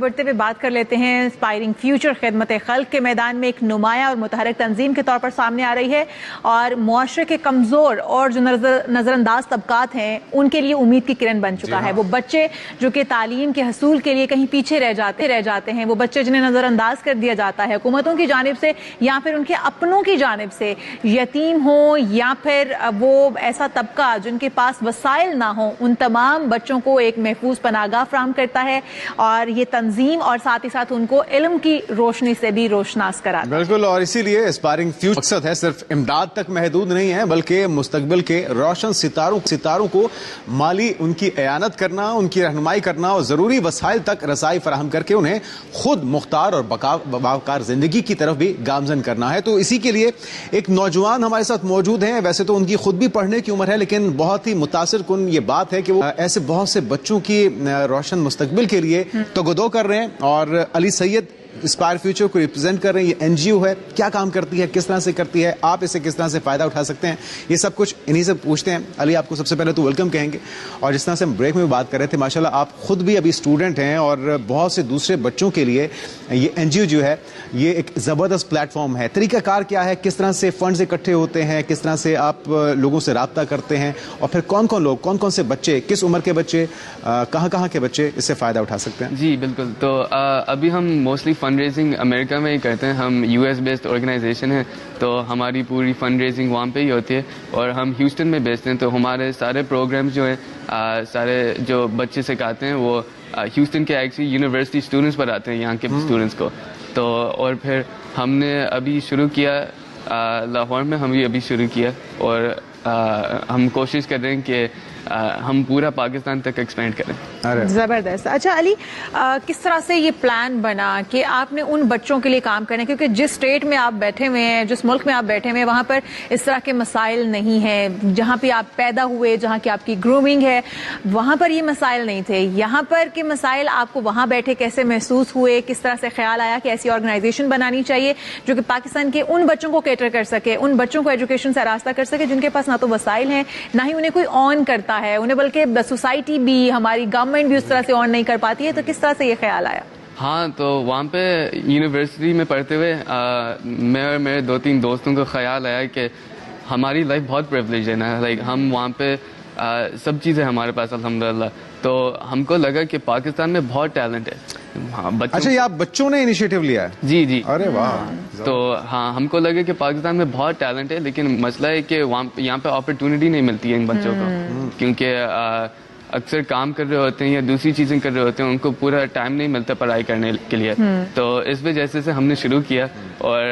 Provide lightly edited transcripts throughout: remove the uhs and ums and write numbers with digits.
بڑھتے ہوئے بات کر لیتے ہیں اسپائرنگ فیوچر خدمت خلق کے میدان میں ایک نمایاں اور متحرک تنظیم کے طور پر سامنے آ رہی ہے اور معاشرے کے کمزور اور جو نظر انداز طبقات ہیں ان کے لیے امید کی کرن بن چکا ہے. وہ بچے جو کہ تعلیم کے حصول کے لیے کہیں پیچھے رہ جاتے ہیں, وہ بچے جنہیں نظر انداز کر دیا جاتا ہے حکومتوں کی جانب سے یا پھر ان کے اپنوں کی جانب سے, یتیم ہوں یا پھر وہ ایسا طبقہ جن کے پاس وسائل نہ ہوں, ان تمام بچوں کو ایک محفوظ پناہگاہ فراہم کرتا ہے اور یہ تنظیم اور ساتھ ہی ساتھ ان کو علم کی روشنی سے بھی روشناس کراتا ہے. بالکل, اور اسی لیے اسپائرنگ فیوچر مقصد ہے صرف امداد تک محدود نہیں ہے بلکہ مستقبل کے روشن ستاروں کو مالی ان کی اعانت کرنا, ان کی رہنمائی کرنا اور ضروری وسائل تک رسائی فراہم کر کے انہیں خود مختار اور باوقار زندگی کی طرف بھی گامزن کرنا ہے. تو اسی کے لیے ایک نوجوان ہمارے ساتھ موجود ہیں. ویسے تو ان کی خود بھی پڑھنے کی عمر ہے لیکن بہت ہی متاثر کن یہ بات ہے کہ وہ ایسے بہت سے بچوں کی روشن مستقبل کے لیے تگودو کر رہے ہیں. اور علی سید اسپائر فیوچر کو ریپرزینٹ کر رہے ہیں. یہ این جی او ہے, کیا کام کرتی ہے, کس طرح سے کرتی ہے, آپ اسے کس طرح سے فائدہ اٹھا سکتے ہیں, یہ سب کچھ انہی سے پوچھتے ہیں. علی, آپ کو سب سے پہلے تو ویلکم کہیں گے. اور جس طرح سے ہم بریک میں بات کر رہے تھے, ماشاءاللہ آپ خود بھی ابھی اسٹوڈنٹ ہیں اور بہت سے دوسرے بچوں کے لیے یہ این جی او جو ہے یہ ایک زبردست پلیٹ فارم ہے. طریقہ کار کیا ہے, کس طرح سے فنڈز اکٹھے ہوتے ہیں, کس طرح سے آپ لوگوں سے رابطہ کرتے ہیں, اور پھر کون کون سے بچے, کس عمر کے بچے, کہاں کے بچے اس سے فائدہ اٹھا سکتے ہیں؟ جی بالکل. تو ابھی ہم موسٹلی فنڈ ریزنگ امریکہ میں ہی کرتے ہیں. ہم یو ایس بیسڈ آرگنائزیشن ہے تو ہماری پوری فنڈ ریزنگ وہاں پہ ہی ہوتی ہے اور ہم ہیوسٹن میں بیستے ہیں. تو ہمارے سارے پروگرامز جو ہیں, سارے جو بچے سکھاتے ہیں وہ ہیوسٹن کے ایکچولی یونیورسٹی اسٹوڈنٹس پر آتے ہیں, یہاں کے اسٹوڈنٹس کو. تو اور پھر ہم نے ابھی شروع کیا لاہور میں, ہم بھی ابھی شروع کیا اور ہم کوشش کر رہے ہیں کہ ہم پورا پاکستان تک ایکسپینڈ کریں. زبردست. اچھا علی, کس طرح سے یہ پلان بنا کہ آپ نے ان بچوں کے لیے کام کرنا, کیونکہ جس اسٹیٹ میں آپ بیٹھے ہوئے ہیں, جس ملک میں آپ بیٹھے ہوئے ہیں, وہاں پر اس طرح کے مسائل نہیں ہیں. جہاں پہ آپ پیدا ہوئے, جہاں کی آپ کی گرومنگ ہے, وہاں پر یہ مسائل نہیں تھے. یہاں پر کے مسائل آپ کو وہاں بیٹھے کیسے محسوس ہوئے, کس طرح سے خیال آیا کہ ایسی آرگنائزیشن بنانی چاہیے جو کہ پاکستان کے ان بچوں کو کیٹر کر سکے, ان بچوں کو ایجوکیشن سے آراستہ کر سکے جن کے پاس نہ تو وسائل ہیں نہ ہی انہیں کوئی آن کرتا ہے انہیں, بلکہ سوسائٹی بھی, ہماری گورنمنٹ بھی اس طرح سے آن نہیں کر پاتی ہے. تو کس طرح سے یہ خیال آیا؟ ہاں, تو وہاں پہ یونیورسٹی میں پڑھتے ہوئے میں اور میرے 2-3 دوستوں کو خیال آیا کہ ہماری لائف بہت پریویلیج ہے نا, لائک ہم وہاں پہ سب چیزیں ہمارے پاس الحمدللہ. تو ہم کو لگا کہ پاکستان میں بہت ٹیلنٹ ہے. ہاں, اچھا, یہ آپ بچوں نے انیشیٹو لیا ہے؟ جی جی. ارے واہ. تو ہاں, ہم کو لگا کہ پاکستان میں بہت ٹیلنٹ ہے لیکن مسئلہ ہے کہ یہاں پہ اپرچونٹی نہیں ملتی ہے ان بچوں کو, کیونکہ اکثر کام کر رہے ہوتے ہیں یا دوسری چیزیں کر رہے ہوتے ہیں, ان کو پورا ٹائم نہیں ملتا پڑھائی کرنے کے لیے. تو اس وجہ سے ہم نے شروع کیا اور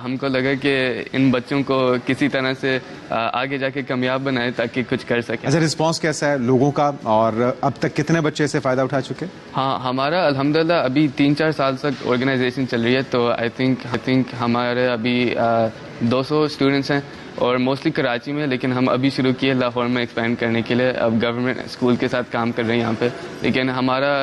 ہم کو لگا کہ ان بچوں کو کسی طرح سے آگے جا کے کامیاب بنائے تاکہ کچھ کر سکیں. اچھا, رسپانس کیسا ہے لوگوں کا اور اب تک کتنے بچے سے فائدہ اٹھا چکے؟ ہاں, ہمارا الحمدللہ ابھی 3-4 سال تک آرگنائزیشن چل رہی ہے. تو آئی تھنک ہمارے ابھی 200 اسٹوڈنٹس ہیں اور موسٹلی کراچی میں, لیکن ہم ابھی شروع کیے لاہور میں ایکسپینڈ کرنے کے لیے. اب گورنمنٹ اسکول کے ساتھ کام کر رہے ہیں یہاں پہ, لیکن ہمارا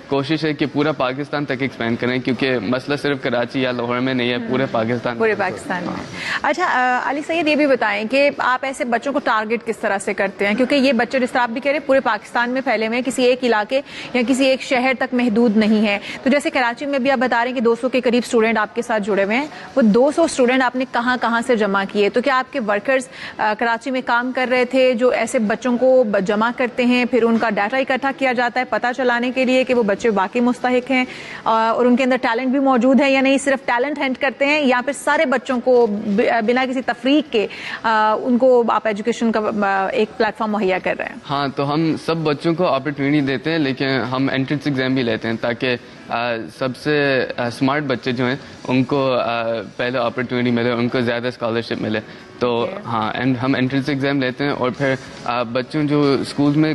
کوشش ہے کہ پورا پاکستان تک ایکسپینڈ کریں, کیونکہ مسئلہ صرف کراچی یا لاہور میں نہیں ہے, پورے پاکستان میں. اچھا علی سید, یہ بھی بتائیں کہ آپ ایسے بچوں کو ٹارگٹ کس طرح سے کرتے ہیں, کیونکہ یہ بچے جس طرح آپ بھی کہہ رہے ہیں پورے پاکستان میں پھیلے ہوئے ہیں, کسی ایک علاقے یا کسی ایک شہر تک محدود نہیں ہے. تو جیسے کراچی میں بھی آپ بتا رہے ہیں کہ 200 کے قریب اسٹوڈنٹ آپ کے ساتھ جڑے ہوئے ہیں, وہ 200 اسٹوڈنٹ آپ نے کہاں سے جمع کیے؟ تو کیا آپ کے ورکرز کراچی میں کام کر رہے تھے جو ایسے بچوں کو جمع کرتے ہیں, پھر ان کا ڈاٹا اکٹھا کیا جاتا ہے پتہ چلانے کے لیے کہ وہ بچے باقی مستحق ہیں اور ان کے اندر ٹیلنٹ بھی موجود ہے یا نہیں, صرف ٹیلنٹ ہنٹ کرتے ہیں, یا پھر سارے بچوں کو بنا کسی تفریق کے ان کو آپ ایجوکیشن کا ایک پلیٹ فارم مہیا کر رہے ہیں؟ ہاں, تو ہم سب بچوں کو اپرچونٹی دیتے ہیں, لیکن ہم انٹرنس ایگزام بھی لیتے ہیں تاکہ سب سے اسمارٹ بچے جو ہیں ان کو پہلے اپرچونٹی ملے, ان کو زیادہ اسکالرشپ ملے. تو ہاں, ہم انٹرنس ایگزام لیتے ہیں اور پھر بچوں جو اسکول میں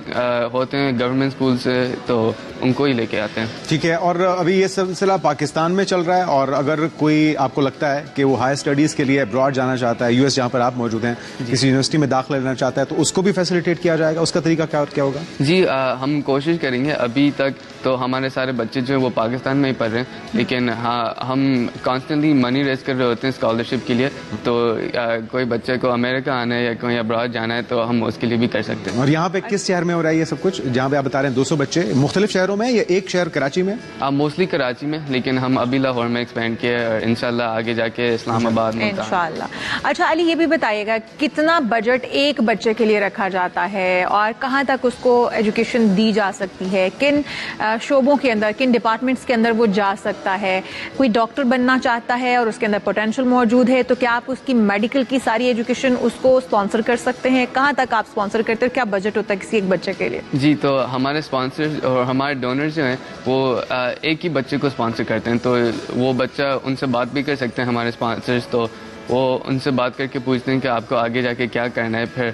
ہوتے ہیں گورنمنٹ اسکول سے تو ان کو ہی لے کے آتے ہیں. ٹھیک ہے, اور ابھی یہ سلسلہ پاکستان میں چل رہا ہے, اور اگر کوئی آپ کو لگتا ہے کہ وہ ہائر اسٹڈیز کے لیے ابراڈ جانا چاہتا ہے, یو ایس جہاں پر آپ موجود ہیں, کسی یونیورسٹی میں داخلہ لینا چاہتا ہے, تو اس کو بھی فیسیلیٹیٹ کیا جائے گا؟ اس کا طریقہ کیا ہوگا؟ جی, ہم کوشش کریں گے. ابھی تک تو ہمارے سارے بچے جو ہیں وہ پاکستان میں ہی پڑھ رہے ہیں, لیکن ہاں ہم کانسٹنٹلی منی ریز کر رہے ہوتے ہیں اسکالرشپ کے لیے. تو کوئی بچے کو امریکہ آنا ہے یا کہیں ابراڈ جانا ہے تو ہم اس کے لیے بھی کر سکتے ہیں. اور یہاں پہ کس شہر میں ہو رہا ہے یہ سب کچھ جہاں پہ آپ بتا رہے ہیں 200 بچے مختلف شہروں میں یا ایک شہر کراچی میں؟ موسٹلی کراچی میں, لیکن ہم ابھی لاہور میں ایکسپینڈ کیے اور انشاءاللہ آگے جا کے اسلام آباد میں. انشاءاللہ. اچھا علی, یہ بھی بتائیے گا کتنا بجٹ ایک بچے کے لیے رکھا جاتا ہے اور کہاں تک اس کو ایجوکیشن دی جا سکتی ہے, کن شعبوں کے اندر, کن ڈپارٹمنٹس کے اندر وہ جا سکتا ہے؟ کوئی ڈاکٹر بننا چاہتا ہے اور اس کے اندر پوٹینشیل موجود ہے تو کیا آپ اس کی میڈیکل کی ساری ایجوکیشن اس کو اسپانسر کر سکتے ہیں؟ کہاں تک آپ اسپانسر کرتے ہیں, کیا بجٹ ہوتا ہے کسی ایک بچے کے لیے؟ جی, تو ہمارے اسپانسر اور ہمارے ڈونرز جو ہیں وہ ایک ہی بچے کو اسپانسر کرتے ہیں, تو وہ بچہ ان سے بات بھی کر سکتے ہیں ہمارے اسپانسرز, تو وہ ان سے بات کر کے پوچھتے ہیں کہ آپ کو آگے جا کے کیا کرنا ہے, پھر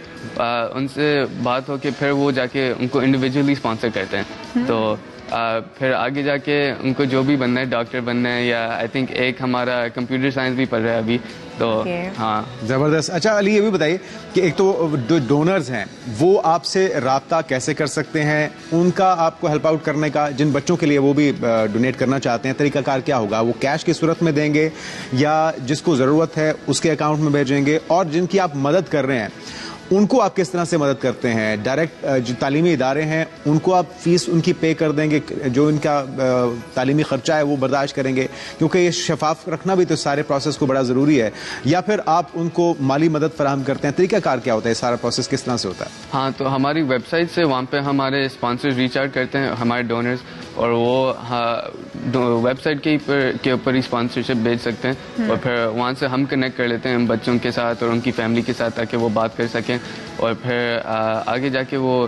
ان سے بات ہو کے پھر وہ جا کے ان کو انڈیویجولی اسپانسر کرتے ہیں. تو پھر آگے جا کے ان کو جو بھی بننا ہے, ڈاکٹر بننا ہے یا آئی تھنک ایک ہمارا کمپیوٹر سائنس بھی پڑھ رہا ہے ابھی, تو ہاں زبردست. اچھا علی, یہ بھی بتائیے کہ ایک تو جو ڈونرز ہیں وہ آپ سے رابطہ کیسے کر سکتے ہیں, ان کا آپ کو ہیلپ آؤٹ کرنے کا, جن بچوں کے لیے وہ بھی ڈونیٹ کرنا چاہتے ہیں, طریقہ کار کیا ہوگا؟ وہ کیش کی صورت میں دیں گے یا جس کو ضرورت ہے اس کے اکاؤنٹ میں بھیجیں گے؟ اور جن کی آپ مدد کر رہے ہیں ان کو آپ کس طرح سے مدد کرتے ہیں؟ ڈائریکٹ جو تعلیمی ادارے ہیں ان کو آپ فیس ان کی پے کر دیں گے, جو ان کا تعلیمی خرچہ ہے وہ برداشت کریں گے, کیونکہ یہ شفاف رکھنا بھی تو سارے پروسیس کو بڑا ضروری ہے, یا پھر آپ ان کو مالی مدد فراہم کرتے ہیں؟ طریقہ کار کیا ہوتا ہے, سارا پروسیس کس طرح سے ہوتا ہے؟ ہاں, تو ہماری ویب سائٹ سے وہاں پہ ہمارے اسپانسر ریچ آؤٹ کرتے ہیں, ہمارے ڈونرز, اور وہ ویب سائٹ کے اوپر ہی اسپانسرشپ بھیج سکتے ہیں, اور پھر وہاں سے ہم کنیکٹ کر لیتے ہیں بچوں کے ساتھ اور ان کی فیملی کے ساتھ تاکہ وہ بات کر سکیں, اور پھر آگے جا کے وہ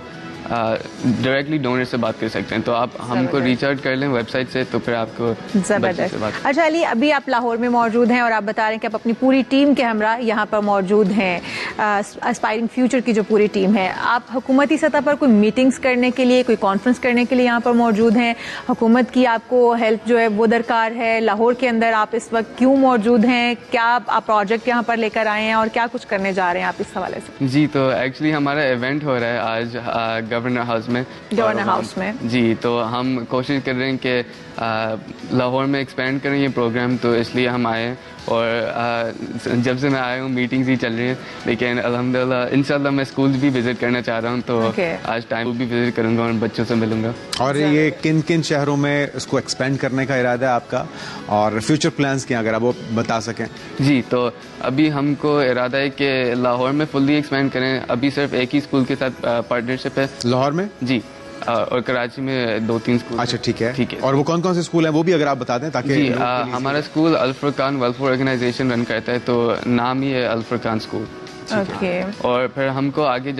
ڈائریکٹلی ڈونر سے بات کر سکتے ہیں. تو آپ ہم کو ریچ آؤٹ کر لیں ویب سائٹ سے, تو پھر آپ کو زبردست. اچھا علی, ابھی آپ لاہور میں موجود ہیں اور آپ بتا رہے ہیں کہ آپ اپنی پوری ٹیم کے ہمراہ یہاں پر موجود ہیں, اسپائرنگ فیوچر کی جو پوری ٹیم ہے. آپ حکومتی سطح پر کوئی میٹنگز کرنے کے لیے, کوئی کانفرنس کرنے کے لیے یہاں پر موجود ہیں؟ حکومت کی آپ کو ہیلپ جو ہے وہ درکار ہے؟ لاہور کے اندر آپ اس وقت کیوں موجود ہیں؟ کیا آپ پروجیکٹ یہاں پر لے کر آئے ہیں اور کیا کچھ کرنے جا رہے ہیں آپ اس حوالے سے؟ جی, تو ایکچولی ہمارا ایونٹ ہو رہا ہے آج گورنر ہاؤس میں. جی, تو ہم کوشش کر رہے ہیں کہ لاہور میں ایکسپینڈ کریں یہ پروگرام, تو اس لیے ہم آئے ہیں. اور جب سے میں آیا ہوں میٹنگز ہی چل رہی ہیں, لیکن الحمدللہ انشاءاللہ میں اسکولز بھی وزٹ کرنا چاہ رہا ہوں, تو آج ٹائم بھی وزٹ کروں گا اور بچوں سے ملوں گا. اور یہ کن کن شہروں میں اس کو ایکسپینڈ کرنے کا ارادہ ہے آپ کا, اور فیوچر پلانز کیا اگر آپ وہ بتا سکیں؟ جی, تو ابھی ہم کو ارادہ ہے کہ لاہور میں فلی ایکسپینڈ کریں. ابھی صرف ایک ہی اسکول کے ساتھ پارٹنرشپ ہے لاہور میں. جی, اور کراچی میں 2-3 اسکول. اچھا, ٹھیک ہے. اور وہ کون کون سے اسکول ہیں وہ بھی اگر آپ بتا دیں تاکہ. جی, ہمارا اسکول الفرقان ویلفیئر آرگنائزیشن رن کرتا ہے, تو نام ہی ہے الفرقان اسکول. اور پھر ہم کو آگے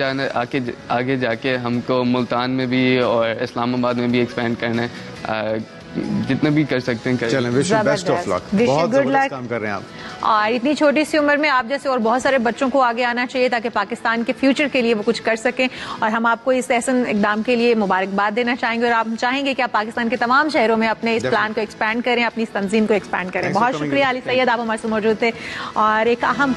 جا کے ہم کو ملتان میں بھی اور اسلام آباد میں بھی ایکسپینڈ کرنا ہے, جتنا بھی کر سکتے ہیں. چلیں, وش یو بیسٹ آف لک. بہت زبردست کام کر رہے ہیں آپ, اور اتنی چھوٹی سی عمر میں آپ جیسے اور بہت سارے بچوں کو آگے آنا چاہیے تاکہ پاکستان کے فیوچر کے لیے وہ کچھ کر سکیں, اور ہم آپ کو اس احسن اقدام کے لیے مبارکباد دینا چاہیں گے, اور آپ چاہیں گے کہ آپ پاکستان کے تمام شہروں میں اپنے اس پلان کو ایکسپینڈ کریں, اپنی تنظیم کو ایکسپینڈ کریں. بہت شکریہ علی سید, آپ ہمارے سے موجود تھے. اور ایک اہم